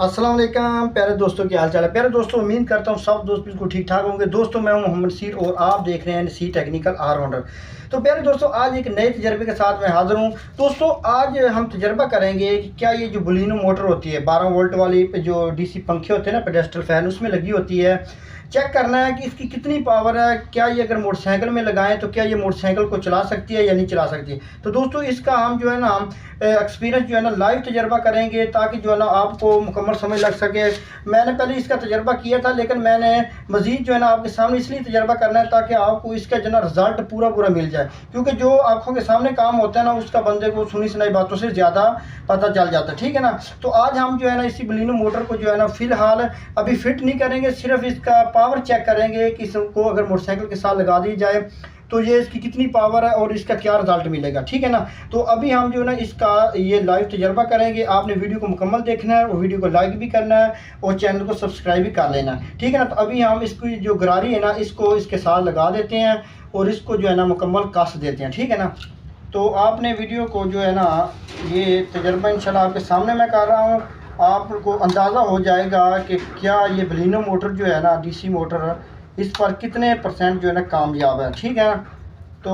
अस्सलाम वालेकुम प्यारे दोस्तों, की हाल चाल है। प्यारे दोस्तों, उम्मीद करता हूँ सब दोस्त बिल्कुल ठीक ठाक होंगे। दोस्तों, मैं हूँ मोहम्मद सीर और आप देख रहे हैं सी टेक्निकल ऑलराउंडर। तो प्यारे दोस्तों, आज एक नए तजर्बे के साथ मैं हाज़िर हूँ। दोस्तों, आज हम तजर्बा करेंगे कि क्या ये जो बलिनो मोटर होती है 12 वोल्ट वाली जो डीसी पंखे होते हैं ना, पेडेस्टल फैन उसमें लगी होती है, चेक करना है कि इसकी कितनी पावर है। क्या ये अगर मोटरसाइकिल में लगाएं तो क्या ये मोटरसाइकिल को चला सकती है या नहीं चला सकती। तो दोस्तों, इसका हम जो है ना एक्सपीरियंस जो है ना लाइव तजर्बा करेंगे, ताकि जो है ना आपको मुकम्मल समझ लग सके। मैंने पहले इसका तजर्बा किया था, लेकिन मैंने मज़ीद जो है ना आपके सामने इसलिए तजर्बा करना है ताकि आपको इसका जो है ना रिज़ल्ट पूरा मिल जाए। क्योंकि जो आंखों के सामने काम होता है ना, उसका बंदे को सुनी सुनाई बातों से ज़्यादा पता चल जाता है, ठीक है ना। तो आज हम जो है ना इसी बलिनो मोटर को जो है ना फ़िलहाल अभी फिट नहीं करेंगे, सिर्फ इसका पावर चेक करेंगे कि इसको अगर मोटरसाइकिल के साथ लगा दी जाए तो ये इसकी कितनी पावर है और इसका क्या रिजल्ट मिलेगा, ठीक है ना। तो अभी हम जो है ना इसका ये लाइव तजर्बा करेंगे। आपने वीडियो को मुकम्मल देखना है और वीडियो को लाइक भी करना है और चैनल को सब्सक्राइब भी कर लेना है, ठीक है ना। तो अभी हम इसकी जो गरारी है ना, इसको इसके साथ लगा देते हैं और इसको जो है ना मुकम्मल कस देते हैं, ठीक है ना। तो आपने वीडियो को जो है ना ये तजर्बा इंशाल्लाह आपके सामने मैं कर रहा हूँ, आपको अंदाज़ा हो जाएगा कि क्या ये बलिनो मोटर जो है ना डीसी मोटर इस पर कितने परसेंट जो है ना कामयाब है, ठीक है। तो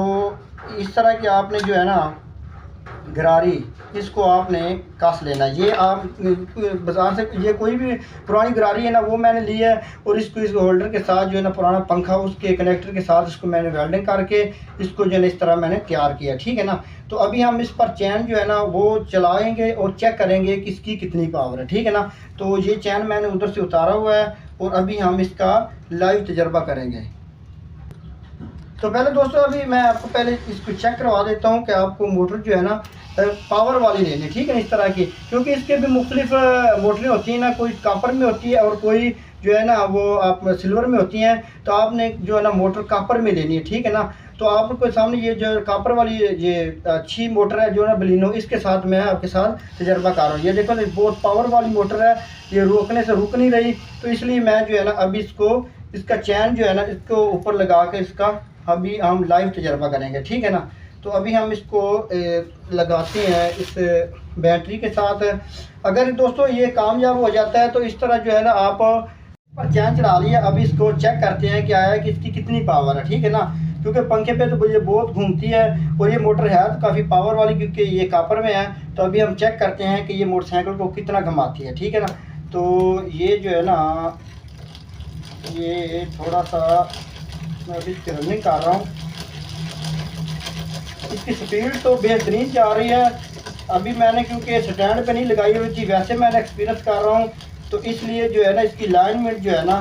इस तरह की आपने जो है ना गरारी इसको आपने कस लेना। ये आप बाज़ार से ये कोई भी पुरानी गरारी है ना वो मैंने ली है और इसको इस होल्डर के साथ जो है ना पुराना पंखा उसके कनेक्टर के साथ इसको मैंने वेल्डिंग करके इसको जो है ना इस तरह मैंने तैयार किया, ठीक है ना। तो अभी हम इस पर चैन जो है ना वो चलाएंगे और चेक करेंगे कि इसकी कितनी पावर है, ठीक है ना। तो ये चैन मैंने उधर से उतारा हुआ है और अभी हम इसका लाइव तजर्बा करेंगे। तो पहले दोस्तों अभी मैं आपको पहले इसको चेक करवा देता हूँ कि आपको मोटर जो है ना पावर वाली लेनी, ठीक है, इस तरह की। क्योंकि इसके भी मुख्तलिफ मोटरें होती हैं ना, कोई कापर में होती है और कोई जो है ना वो आप सिल्वर में होती हैं। तो आपने जो है ना मोटर कापर में लेनी है, ठीक है ना। तो आपको सामने ये जो कापर वाली ये अच्छी मोटर है जो ना बलिनो, इसके साथ मैं आपके साथ तजर्बा कर रहा हूँ। ये देखो बहुत पावर वाली मोटर है, ये रोकने से रुक नहीं रही। तो इसलिए मैं जो है ना अभी इसका चैन जो है ना इसको ऊपर लगा के इसका अभी हम लाइव तजर्बा करेंगे, ठीक है ना। तो अभी हम इसको लगाते हैं इस बैटरी के साथ। अगर दोस्तों ये कामयाब हो जाता है तो इस तरह जो है ना आप पर चैन चढ़ा लिया। अभी इसको चेक करते हैं क्या है कि इसकी कितनी पावर है, ठीक है ना। क्योंकि पंखे पे तो ये बहुत घूमती है और ये मोटर है तो काफ़ी पावर वाली, क्योंकि ये कापर में है। तो अभी हम चेक करते हैं कि ये मोटरसाइकिल को कितना घुमाती है, ठीक है ना। तो ये जो है ना ये थोड़ा सा मैं अभी इसकी रनिंग कर रहा हूँ। इसकी स्पीड तो बेहतरीन जा रही है। अभी मैंने क्योंकि स्टैंड पे नहीं लगाई हुई थी, वैसे मैंने एक्सपीरियंस कर रहा हूँ, तो इसलिए जो है ना इसकी लाइनमेंट जो है ना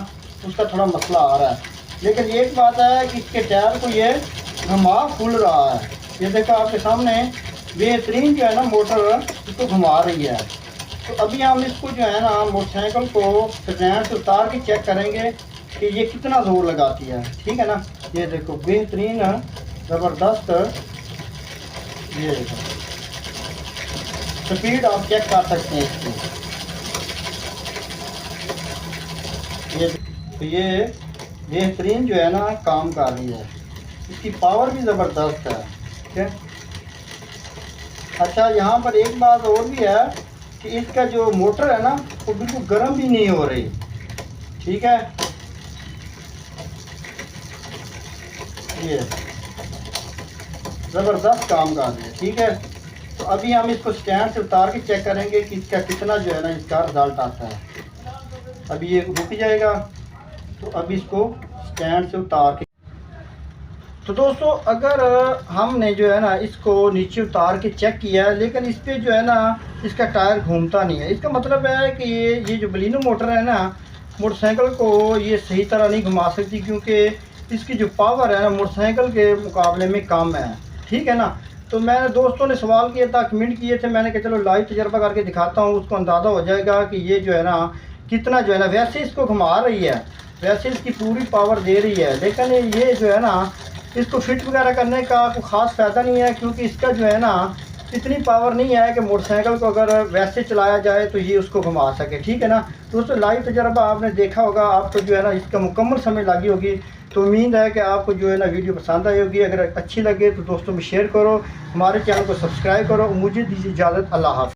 उसका थोड़ा मसला आ रहा है। लेकिन एक बात है कि इसके टायर को ये घुमा फूल रहा है। ये देखो आपके सामने बेहतरीन जो है ना मोटर इसको घुमा रही है। तो अभी हम इसको जो है ना मोटरसाइकिल को स्टैंड से उतार के चेक करेंगे कि ये कितना ज़ोर लगाती है, ठीक है ना। ये देखो बेहतरीन ज़बरदस्त, ये देखो स्पीड आप चेक कर सकते हैं इसकी। ये बेहतरीन जो है ना काम कर रही है, इसकी पावर भी ज़बरदस्त है, ठीक है। अच्छा, यहाँ पर एक बात और भी है कि इसका जो मोटर है ना वो बिल्कुल गर्म भी नहीं हो रही, ठीक है। ये ज़बरदस्त काम कर रही है, ठीक है। तो अभी हम इसको स्टैंड से उतार के चेक करेंगे कि इसका कितना जो है ना इसका रिजल्ट आता है। अभी ये रुक जाएगा तो अभी इसको स्टैंड से उतार के। तो दोस्तों, अगर हमने जो है ना इसको नीचे उतार के चेक किया है लेकिन इस पर जो है ना इसका टायर घूमता नहीं है, इसका मतलब है कि ये जो बलिनो मोटर है ना मोटरसाइकिल को ये सही तरह नहीं घुमा सकती, क्योंकि इसकी जो पावर है ना मोटरसाइकिल के मुकाबले में कम है, ठीक है ना। तो मैंने दोस्तों ने सवाल किया था, कमेंट किए थे, मैंने कहा चलो लाइव तजर्बा करके दिखाता हूँ, उसको अंदाज़ा हो जाएगा कि ये जो है ना कितना जो है ना। वैसे इसको घुमा रही है, वैसे इसकी पूरी पावर दे रही है, लेकिन ये जो है ना इसको फिट वगैरह करने का कोई ख़ास फ़ायदा नहीं है, क्योंकि इसका जो है ना इतनी पावर नहीं है कि मोटरसाइकिल को अगर वैसे चलाया जाए तो ये उसको घुमा सके, ठीक है ना। दोस्तों, लाइव तजर्बा आपने देखा होगा, आपको जो है ना इसका मुकम्मल समझ लगी होगी। तो उम्मीद है कि आपको जो है ना वीडियो पसंद आई होगी। अगर अच्छी लगे तो दोस्तों में शेयर करो, हमारे चैनल को सब्सक्राइब करो। मुझे दीजिए इजाज़त, अल्लाह हाफ़िज़।